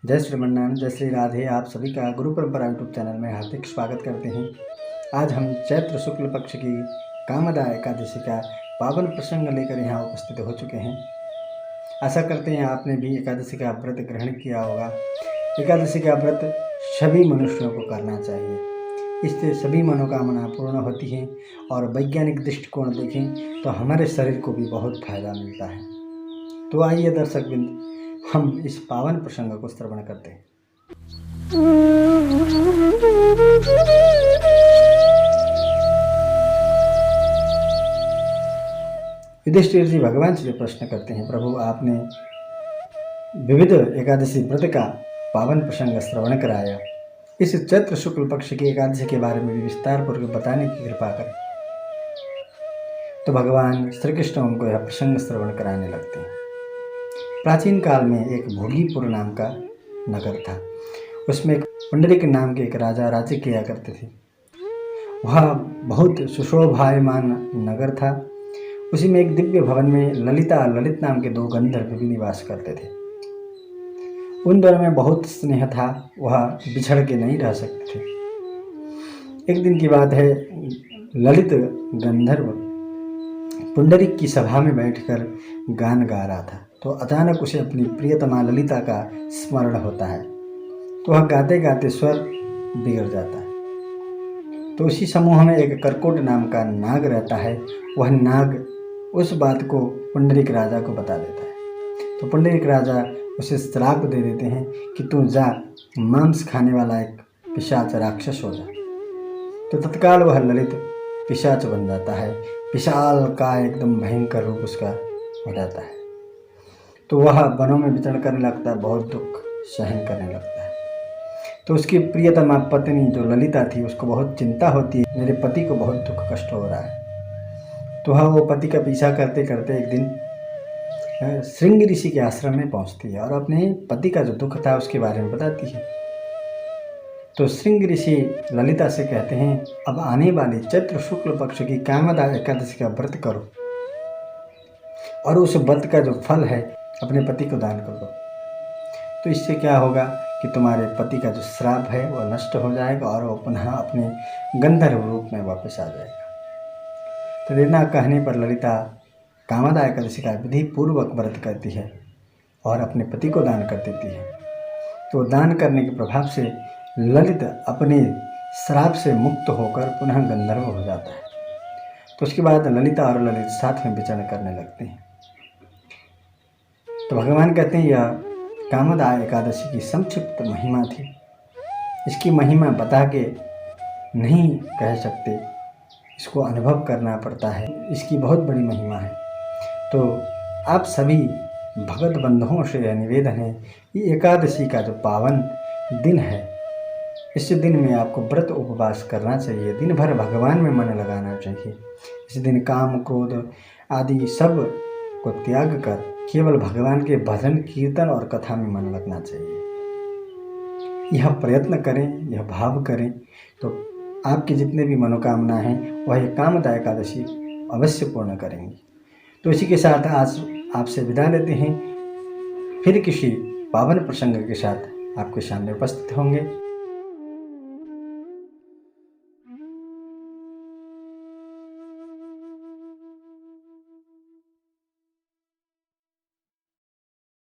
जय श्रीमन्नारायण, जय श्री राधे। आप सभी का गुरु परंपरा यूट्यूब चैनल में हार्दिक स्वागत करते हैं। आज हम चैत्र शुक्ल पक्ष की कामदा एकादशी का पावन प्रसंग लेकर यहाँ उपस्थित हो चुके हैं। आशा करते हैं आपने भी एकादशी का व्रत ग्रहण किया होगा। एकादशी का व्रत सभी मनुष्यों को करना चाहिए, इससे सभी मनोकामना पूर्ण होती हैं और वैज्ञानिक दृष्टिकोण देखें तो हमारे शरीर को भी बहुत फायदा मिलता है। तो आइए दर्शक बिंद, हम इस पावन प्रसंग को श्रवण करते हैं। युधिष्ठिर जी भगवान से प्रश्न करते हैं, प्रभु आपने विविध एकादशी व्रत का पावन प्रसंग श्रवण कराया, इस चैत्र शुक्ल पक्ष की एकादशी के बारे में भी विस्तार पूर्वक बताने की कृपा करें। तो भगवान श्री कृष्ण उनको यह प्रसंग श्रवण कराने लगते हैं। प्राचीन काल में एक भोगीपुर नाम का नगर था। उसमें एक पुंडरीक नाम के एक राजा राज्य किया करते थे। वह बहुत सुशोभायमान नगर था। उसी में एक दिव्य भवन में ललिता ललित नाम के दो गंधर्व भी निवास करते थे। उन दोनों में बहुत स्नेह था, वह बिछड़ के नहीं रह सकते थे। एक दिन की बात है, ललित गंधर्व पुंडरीक की सभा में बैठकर गान गा रहा था। तो अचानक उसे अपनी प्रियतमा ललिता का स्मरण होता है। तो वह गाते गाते स्वर बिगड़ जाता है। तो उसी समूह में एक करकोट नाम का नाग रहता है। वह नाग उस बात को पुंडरीक राजा को बता देता है। तो पुंडरीक राजा उसे श्राप दे देते हैं कि तू जा, मांस खाने वाला एक पिशाच राक्षस हो जा। तो तत्काल वह ललित पिशाच बन जाता है। विशाल का एकदम भयंकर रूप उसका हो जाता है। तो वह वनों में विचरण करने लगता है, बहुत दुख सहन करने लगता है। तो उसकी प्रियतमा पत्नी जो ललिता थी, उसको बहुत चिंता होती है, मेरे पति को बहुत दुख कष्ट हो रहा है। तो वह वो पति का पीछा करते करते एक दिन श्रृंग ऋषि के आश्रम में पहुंचती है और अपने पति का जो दुख था उसके बारे में बताती है। तो श्रृंग ऋषि ललिता से कहते हैं, अब आने वाली चैत्र शुक्ल पक्ष की कामदा एकादशी का व्रत करो और उस व्रत का जो फल है अपने पति को दान कर दो। तो इससे क्या होगा कि तुम्हारे पति का जो श्राप है वह नष्ट हो जाएगा और वह पुनः अपने गंधर्व रूप में वापस आ जाएगा। तो इतना कहने पर ललिता कामदा एकादशी का विधि पूर्वक व्रत करती है और अपने पति को दान कर देती है। तो दान करने के प्रभाव से ललित अपने श्राप से मुक्त होकर पुनः गंधर्व हो जाता है। तो उसके बाद ललिता और ललित साथ में विचरण करने लगते हैं। तो भगवान कहते हैं, यह कामदा एकादशी की संक्षिप्त महिमा थी। इसकी महिमा बता के नहीं कह सकते, इसको अनुभव करना पड़ता है। इसकी बहुत बड़ी महिमा है। तो आप सभी भगत बंधुओं से यह निवेदन है कि एकादशी का जो पावन दिन है, इस दिन में आपको व्रत उपवास करना चाहिए। दिन भर भगवान में मन लगाना चाहिए। इस दिन काम क्रोध आदि सब को त्याग कर केवल भगवान के भजन कीर्तन और कथा में मन लगना चाहिए। यह प्रयत्न करें, यह भाव करें तो आपकी जितने भी मनोकामना हैं वह कामदा एकादशी अवश्य पूर्ण करेंगी। तो इसी के साथ आज आपसे विदा लेते हैं। फिर किसी पावन प्रसंग के साथ आपके सामने उपस्थित होंगे।